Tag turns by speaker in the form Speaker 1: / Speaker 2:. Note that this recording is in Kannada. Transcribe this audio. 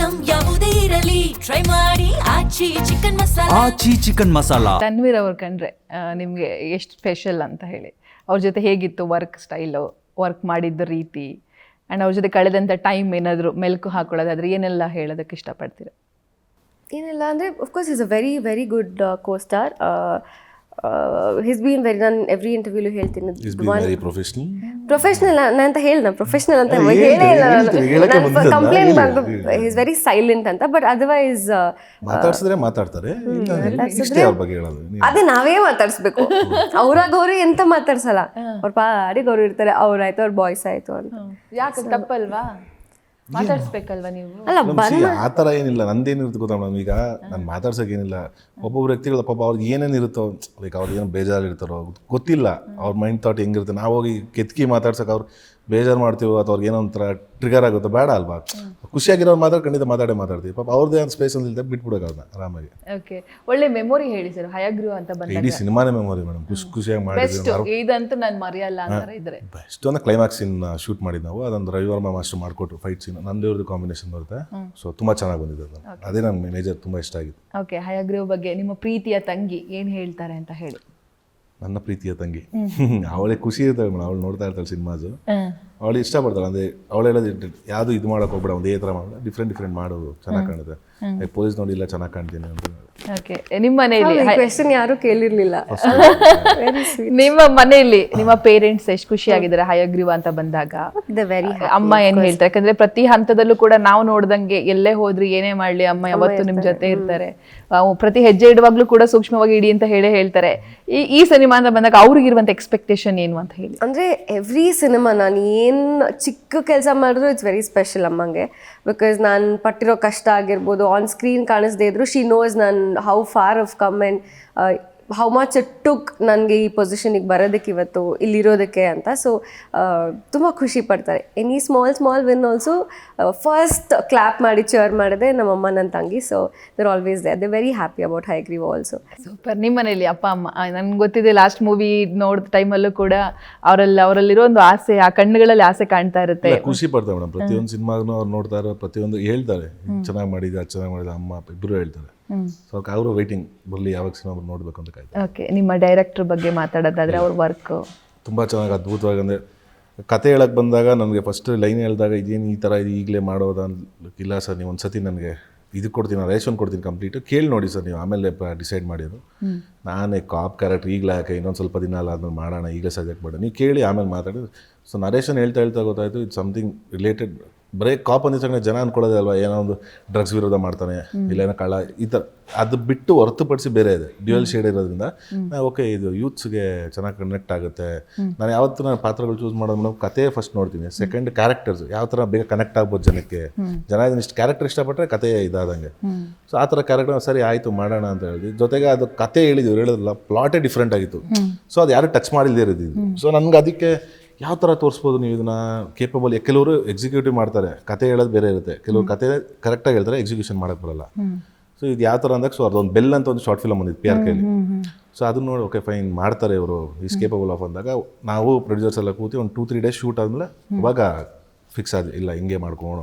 Speaker 1: ಐಟಂ ಯಾವುದೇ ಇರಲಿ ಟ್ರೈ ಮಾಡಿ ಆಚಿ ಚಿಕನ್ ಮಸಾಲಾ.
Speaker 2: ಆಚಿ ಚಿಕನ್ ಮಸಾಲಾ.
Speaker 3: ತನ್ವೀರ್ ಅವ್ರು ಕಂಡ್ರೆ ನಿಮಗೆ ಎಷ್ಟು ಸ್ಪೆಷಲ್ ಅಂತ ಹೇಳಿ, ಅವ್ರ ಜೊತೆ ಹೇಗಿತ್ತು ವರ್ಕ್ ಸ್ಟೈಲು, ವರ್ಕ್ ಮಾಡಿದ್ದ ರೀತಿ ಆ್ಯಂಡ್ ಅವ್ರ ಜೊತೆ ಕಳೆದಂಥ ಟೈಮ್ ಏನಾದರೂ ಮೆಲುಕು ಹಾಕೊಳ್ಳೋದಾದ್ರೆ ಏನೆಲ್ಲ ಹೇಳೋದಕ್ಕೆ ಇಷ್ಟಪಡ್ತೀರಾ?
Speaker 4: ಏನಿಲ್ಲ ಅಂದರೆ of course is a very very good co star. His been very, ನಾನು ಎವ್ರಿ ಇಂಟರ್ವ್ಯೂಲು ಹೇಳ್ತೀನಿ ಪ್ರೊಫೆಷ್ನಲ್ ನಾನು ಅಂತ ಹೇಳಿದ ಪ್ರೊಫೆಷ್ನಲ್ ಅಂತ ಹೇಳೇ ಇಲ್ಲ, ಕಂಪ್ಲೇಂಟ್ ಮಾಡ್ಬಿಟ್ಟು ಈಸ್ ವೆರಿ ಸೈಲೆಂಟ್ ಅಂತ. ಬಟ್ ಅದರ್ವೈಸ್
Speaker 5: ಮಾತಾಡ್ಸಿದ್ರೆ ಮಾತಾಡ್ತಾರೆ,
Speaker 4: ಅದೇ ನಾವೇ ಮಾತಾಡ್ಸ್ಬೇಕು. ಅವ್ರಾಗವ್ರು ಎಂತ ಮಾತಾಡ್ಸಲ್ಲ, ಅವ್ರ ಪಾಡಿಗೆ ಅವ್ರು ಇರ್ತಾರೆ, ಅವ್ರಾಯ್ತು ಅವ್ರ ಬಾಯ್ಸ್ ಆಯ್ತು ಅಂತ.
Speaker 3: ಯಾಕೆ ತಪ್ಪಲ್ವಾ? ಮಾತಾಡ್ಸ್ಬೇಕಲ್ವಾ ನೀವು?
Speaker 4: ಅಲ್ಲ
Speaker 5: ಆ ಥರ ಏನಿಲ್ಲ, ನಂದೇನಿರುತ್ತೆ ಗೊತ್ತಾ ಮೇಡಮ್, ಈಗ ನಾನು ಮಾತಾಡ್ಸೋಕೆ ಏನಿಲ್ಲ. ಒಬ್ಬೊಬ್ರು ವ್ಯಕ್ತಿಗಳು ಪಾಪ ಅವ್ರಿಗೆ ಏನೇನಿರುತ್ತೋ, ಲೈಕ್ ಅವ್ರಿಗೆ ಏನೋ ಬೇಜಾರಿರ್ತಾರೋ ಗೊತ್ತಿಲ್ಲ, ಅವ್ರ ಮೈಂಡ್ ಥಾಟ್ ಹೆಂಗಿರುತ್ತೆ. ನಾವು ಹೋಗಿ ಕೆತ್ಕಿ ಮಾತಾಡ್ಸೋಕೆ ಅವ್ರು ಬೇಜಾರು ಮಾಡ್ತೀವೋ ಅಥವಾ ಅವ್ರಿಗೆ ಏನೋ ಒಂಥರ ಟ್ರಿಗರ್ ಆಗುತ್ತೋ, ಬೇಡ ಅಲ್ವಾ. ಖುಷಿಯಾಗಿರೋರು ಮಾತ್ರ ಖಂಡಿತ ಮಾತಾಡ್ತೀವಿ. ಪಾಪ ಅವ್ರದ್ದೇ ಒಂದು ಸ್ಪೇಸ್ ಅಂತ ಬಿಟ್ಬಿಡೋಕೆ ಅವ್ರನ್ನ ಆರಾಮಾಗಿ.
Speaker 3: ಓಕೆ, ಒಳ್ಳೆ ಮೆಮೊರಿ ಹೇಳಿ ಸರ್ ಹಯಗ್ರೀವ ಅಂತ ಬಂದಾಗ.
Speaker 5: ಇಡೀ ಸಿನಿಮಾನೇ ಮೆಮೊರಿ ಮೇಡಮ್, ಖುಷಿಯಾಗಿ ಮಾಡಿದ್ವಿ.
Speaker 3: ಇದಂತೂ ನಾನು ಮರೆಯಲ್ಲ ಅಂತಾರೆ ಇದ್ರೆ.
Speaker 5: ಬೆಸ್ಟ್ ಒಂದು ಕ್ಲೈಮ್ಯಾಕ್ಸ್ ಸೀನ್ ಶೂಟ್ ಮಾಡಿದ್ದು ನಾವು, ಅದೊಂದು ರವಿವರ್ಮ ಮಾಸ್ಟರ್ ಮಾಡಿಕೊಟ್ರು ಫೈಟ್ ಸೀನ್, ನಂದೇವ್ರದ್ದು ಕಾಂಬಿನೇಷನ್ ಬರುತ್ತೆ. ಸೊ ತುಂಬ ಚೆನ್ನಾಗಿ ಬಂದಿದೆ ಅದು, ಅದೇ ನನ್ನ ಮೇಜರ್ ತುಂಬ ಇಷ್ಟ ಆಗಿತ್ತು.
Speaker 3: ಓಕೆ, ಹಯಗ್ರೀವ ಬಗ್ಗೆ ನಿಮ್ಮ ಪ್ರೀತಿಯ ತಂಗಿ ಏನು ಹೇಳ್ತಾರೆ ಅಂತ ಹೇಳಿ.
Speaker 5: ನನ್ನ ಪ್ರೀತಿಯ ತಂಗಿ ಅವಳಿಗೆ ಖುಷಿ ಇರ್ತಾಳೆ ಮೇಡಮ್, ಅವಳು ನೋಡ್ತಾ ಇರ್ತಾಳೆ ಸಿನಿಮಾಸು, ಅವಳು ಇಷ್ಟಪಡ್ತಾಳೆ. ಅಂದರೆ ಅವಳು ಹೇಳೋದು ಯಾವುದು ಇದು ಮಾಡೋಕೆ ಹೋಗ್ಬೇಡ, ಒಂದೇ ಥರ ಮಾಡೋದು, ಡಿಫ್ರೆಂಟ್ ಮಾಡೋದು ಚೆನ್ನಾಗಿ ಕಾಣುತ್ತೆ. ಪೊಲೀಸ್ ನೋಡಿ ಇಲ್ಲ ಚೆನ್ನಾಗಿ ಕಾಣ್ತೀನಿ ಅಂತ.
Speaker 3: ಓಕೆ, ನಿಮ್ಮ ಮನೆಯಲ್ಲಿ
Speaker 4: ಕ್ವೆಶ್ಚನ್ ಯಾರು ಕೇಳಿರ್ಲಿಲ್ಲ.
Speaker 3: ನಿಮ್ಮ ಮನೆಯಲ್ಲಿ ನಿಮ್ಮ ಪೇರೆಂಟ್ಸ್ ಎಷ್ಟು ಖುಷಿಯಾಗಿದ್ದಾರೆ ಹಯಗ್ರೀವ ಅಂತ ಬಂದಾಗ? ಅಮ್ಮ ಏನ್ ಹೇಳ್ತಾರೆ? ಯಾಕಂದ್ರೆ ಪ್ರತಿ ಹಂತದಲ್ಲೂ ಕೂಡ ನಾವು ನೋಡ್ದಂಗೆ ಎಲ್ಲೇ ಹೋದ್ರಿ ಏನೇ ಮಾಡ್ಲಿ ಅಮ್ಮ ಯಾವತ್ತು ನಿಮ್ ಜೊತೆ ಇರ್ತಾರೆ. ಪ್ರತಿ ಹೆಜ್ಜೆ ಇಡುವಾಗ್ಲೂ ಕೂಡ ಸೂಕ್ಷ್ಮವಾಗಿ ಇಡಿ ಅಂತ ಹೇಳ್ತಾರೆ. ಈ ಸಿನಿಮಾ ಅಂತ ಬಂದಾಗ ಅವ್ರಿಗಿರುವಂತ ಎಕ್ಸ್ಪೆಕ್ಟೇಷನ್ ಏನು ಅಂತ ಹೇಳಿ?
Speaker 4: ಅಂದ್ರೆ ಎವ್ರಿ ಸಿನಿಮಾ ನಾನು ಏನ್ ಚಿಕ್ಕ ಕೆಲಸ ಮಾಡಿದ್ರು ಇಟ್ಸ್ ವೆರಿ ಸ್ಪೆಷಲ್ ಅಮ್ಮಂಗೆ. ಬಿಕಾಸ್ ನಾನು ಪಟ್ಟಿರೋ ಕಷ್ಟ ಆಗಿರ್ಬೋದು, ಆನ್ ಸ್ಕ್ರೀನ್ ಕಾಣಿಸ್ದೇ ಇದ್ರು ಶಿ ನೋಸ್ ನಾನು how far of come and how much it took ನನಗೆ ಈ ಪೊಸಿಷನಿಗೆ ಬರೋದಕ್ಕೆ ಇವತ್ತು ಇಲ್ಲಿರೋದಕ್ಕೆ ಅಂತ. ಸೊ ತುಂಬ ಖುಷಿ ಪಡ್ತಾರೆ. Any small win also first clap ಮಾಡಿ ಚೇರ್ ಮಾಡಿದೆ ನಮ್ಮಮ್ಮ ನನ್ನ ತಂಗಿ. So there always they very happy about Hayagriva also.
Speaker 3: Super. ನಿಮ್ಮ ಮನೇಲಿ ಅಪ್ಪ ಅಮ್ಮ, ನನ್ಗೆ ಗೊತ್ತಿದೆ ಲಾಸ್ಟ್ ಮೂವಿ ನೋಡಿದ ಟೈಮಲ್ಲೂ ಕೂಡ ಅವರಲ್ಲಿರೋ ಒಂದು ಆಸೆ, ಆ ಕಣ್ಣುಗಳಲ್ಲಿ ಆಸೆ ಕಾಣ್ತಾ ಇರುತ್ತೆ.
Speaker 5: ಖುಷಿ ಪಡ್ತಾರೆ ಮೇಡಮ್, ಪ್ರತಿಯೊಂದು ಸಿನಿಮಾಗೂ ಅವ್ರು ನೋಡ್ತಾ ಇರೋ ಪ್ರತಿಯೊಂದು ಹೇಳ್ತಾರೆ, ಚೆನ್ನಾಗಿ ಮಾಡಿದ ಅದು ಚೆನ್ನಾಗಿ ಮಾಡಿದ ಅಮ್ಮ ಅಪ್ಪ ಇಬ್ಬರು ಹೇಳ್ತಾರೆ. ಸೊ ಅವರು ವೈಟಿಂಗ್ ಬರಲಿ ಯಾವಾಗ ಸಿನಿಮಾ ನೋಡಬೇಕು ಅಂತ ಕಾಯ್ತಾರೆ.
Speaker 3: ಓಕೆ, ನಿಮ್ಮ ಡೈರೆಕ್ಟರ್ ಬಗ್ಗೆ ಮಾತಾಡೋದಾದ್ರೆ ಅವ್ರ ವರ್ಕ್
Speaker 5: ತುಂಬ ಚೆನ್ನಾಗಿ ಅದ್ಭುತವಾಗಿ. ಅಂದರೆ ಕತೆ ಹೇಳಕ್ಕೆ ಬಂದಾಗ ನನಗೆ ಫಸ್ಟ್ ಲೈನ್ ಹೇಳಿದಾಗ ಇದೇನು ಈ ಥರ ಇದು ಈಗಲೇ ಮಾಡೋದ ಇಲ್ಲ ಸರ್, ನೀವು ಒಂದು ಸತಿ ನನಗೆ ಇದು ಕೊಡ್ತೀನಿ, ರೇಷನ್ ಕೊಡ್ತೀನಿ ಕಂಪ್ಲೀಟು, ಕೇಳಿ ನೋಡಿ ಸರ್ ನೀವು, ಆಮೇಲೆ ಡಿಸೈಡ್ ಮಾಡಿದ್ರು. ನಾನೇ ಕಾಪ್ ಕ್ಯಾರೆಕ್ಟರ್ ಈಗಲೇ ಯಾಕೆ, ಇನ್ನೊಂದು ಸ್ವಲ್ಪ ದಿನ ಅಲ್ಲ ಆದ್ಮೇಲೆ ಮಾಡೋಣ, ಈಗ ಸದ್ಯಕ್ಕೆ ಬೇಡ, ನೀವು ಕೇಳಿ ಆಮೇಲೆ ಮಾತಾಡಿ. ಸೊ ನರೇಶನ್ ಹೇಳ್ತಾ ಗೊತ್ತಾಯಿತು ಇಟ್ಸ್ ಸಮಥಿಂಗ್ ರಿಲೇಟೆಡ್. ಬರೀ ಕಾಪ್ ಅಂದಿದ್ದಾಗ ಜನ ಅಂದ್ಕೊಳ್ಳೋದೇ ಅಲ್ವಾ, ಏನೋ ಒಂದು ಡ್ರಗ್ಸ್ ವಿರೋಧ ಮಾಡ್ತಾನೆ, ಇಲ್ಲ ಏನೋ ಕಳ್ಳ, ಈ ಥರ ಅದು ಬಿಟ್ಟು ಹೊರತುಪಡಿಸಿ ಬೇರೆ ಇದೆ, ಡ್ಯುಯಲ್ ಶೇಡ್ ಇರೋದ್ರಿಂದ ಓಕೆ ಇದು ಯೂತ್ಸ್ಗೆ ಚೆನ್ನಾಗಿ ಕನೆಕ್ಟ್ ಆಗುತ್ತೆ. ನಾನು ಯಾವತ್ತೂ ನಾನು ಪಾತ್ರಗಳು ಚೂಸ್ ಮಾಡೋದು ನಾವು ಕತೆ ಫಸ್ಟ್ ನೋಡ್ತೀನಿ, ಸೆಕೆಂಡ್ ಕ್ಯಾರೆಕ್ಟರ್ಸ್ ಯಾವ ಥರ ಬೇಗ ಕನೆಕ್ಟ್ ಆಗ್ಬೋದು ಜನಕ್ಕೆ, ಜನ ಇಷ್ಟು ಕ್ಯಾರೆಕ್ಟರ್ ಇಷ್ಟಪಟ್ಟರೆ ಕತೆ ಇದಾದಂಗೆ. ಸೊ ಆ ಥರ ಕ್ಯಾರೆಕ್ಟರ್ ಸರಿ ಆಯಿತು ಮಾಡೋಣ ಅಂತ ಹೇಳಿದ್ವಿ. ಜೊತೆಗೆ ಅದು ಕತೆ ಹೇಳೋದಿಲ್ಲ, ಪ್ಲಾಟೇ ಡಿಫ್ರೆಂಟ್ ಆಗಿತ್ತು. ಸೊ ಅದು ಯಾರು ಟಚ್ ಮಾಡಿಲ್ಲದೆ ಇರೋದಿದ್ದು. ಸೊ ನನಗೆ ಅದಕ್ಕೆ ಯಾವ ಥರ ತೋರಿಸ್ಬೋದು ನೀವು ಇದನ್ನ ಕೇಪಬಲ್. ಕೆಲವರು ಎಕ್ಸಿಕ್ಯೂಟಿವ್ ಮಾಡ್ತಾರೆ, ಕತೆ ಹೇಳೋದು ಬೇರೆ ಇರುತ್ತೆ, ಕೆಲವರು ಕತೆ ಕರೆಕ್ಟಾಗಿ ಹೇಳ್ತಾರೆ, ಎಕ್ಸಿಕ್ಯೂಷನ್ ಮಾಡೋಕ್ಕೆ ಬರಲ್ಲ. ಸೊ ಇದು ಯಾವ ಥರ ಅಂದಾಗ, ಸೊ ಅದೊಂದು ಬೆಲ್ ಅಂತ ಒಂದು ಶಾರ್ಟ್ ಫಿಲಮ್ ಬಂದಿತ್ತು PRK. ಸೊ ಅದನ್ನ ನೋಡಿ ಓಕೆ ಫೈನ್ ಮಾಡ್ತಾರೆ ಇವರು, ಈಸ್ ಕೇಪಬಲ್ ಆಫ್ ಅಂದಾಗ ನಾವು ಪ್ರೊಡ್ಯೂಸರ್ಸ್ ಎಲ್ಲ ಕೂತಿ ಒಂದು 2-3 ಡೇಸ್ ಶೂಟ್ ಆದಮೇಲೆ ಅವಾಗ ಫಿಕ್ಸ್ ಆದ ಇಲ್ಲ ಹಿಂಗೆ ಮಾಡ್ಕೊಂಡು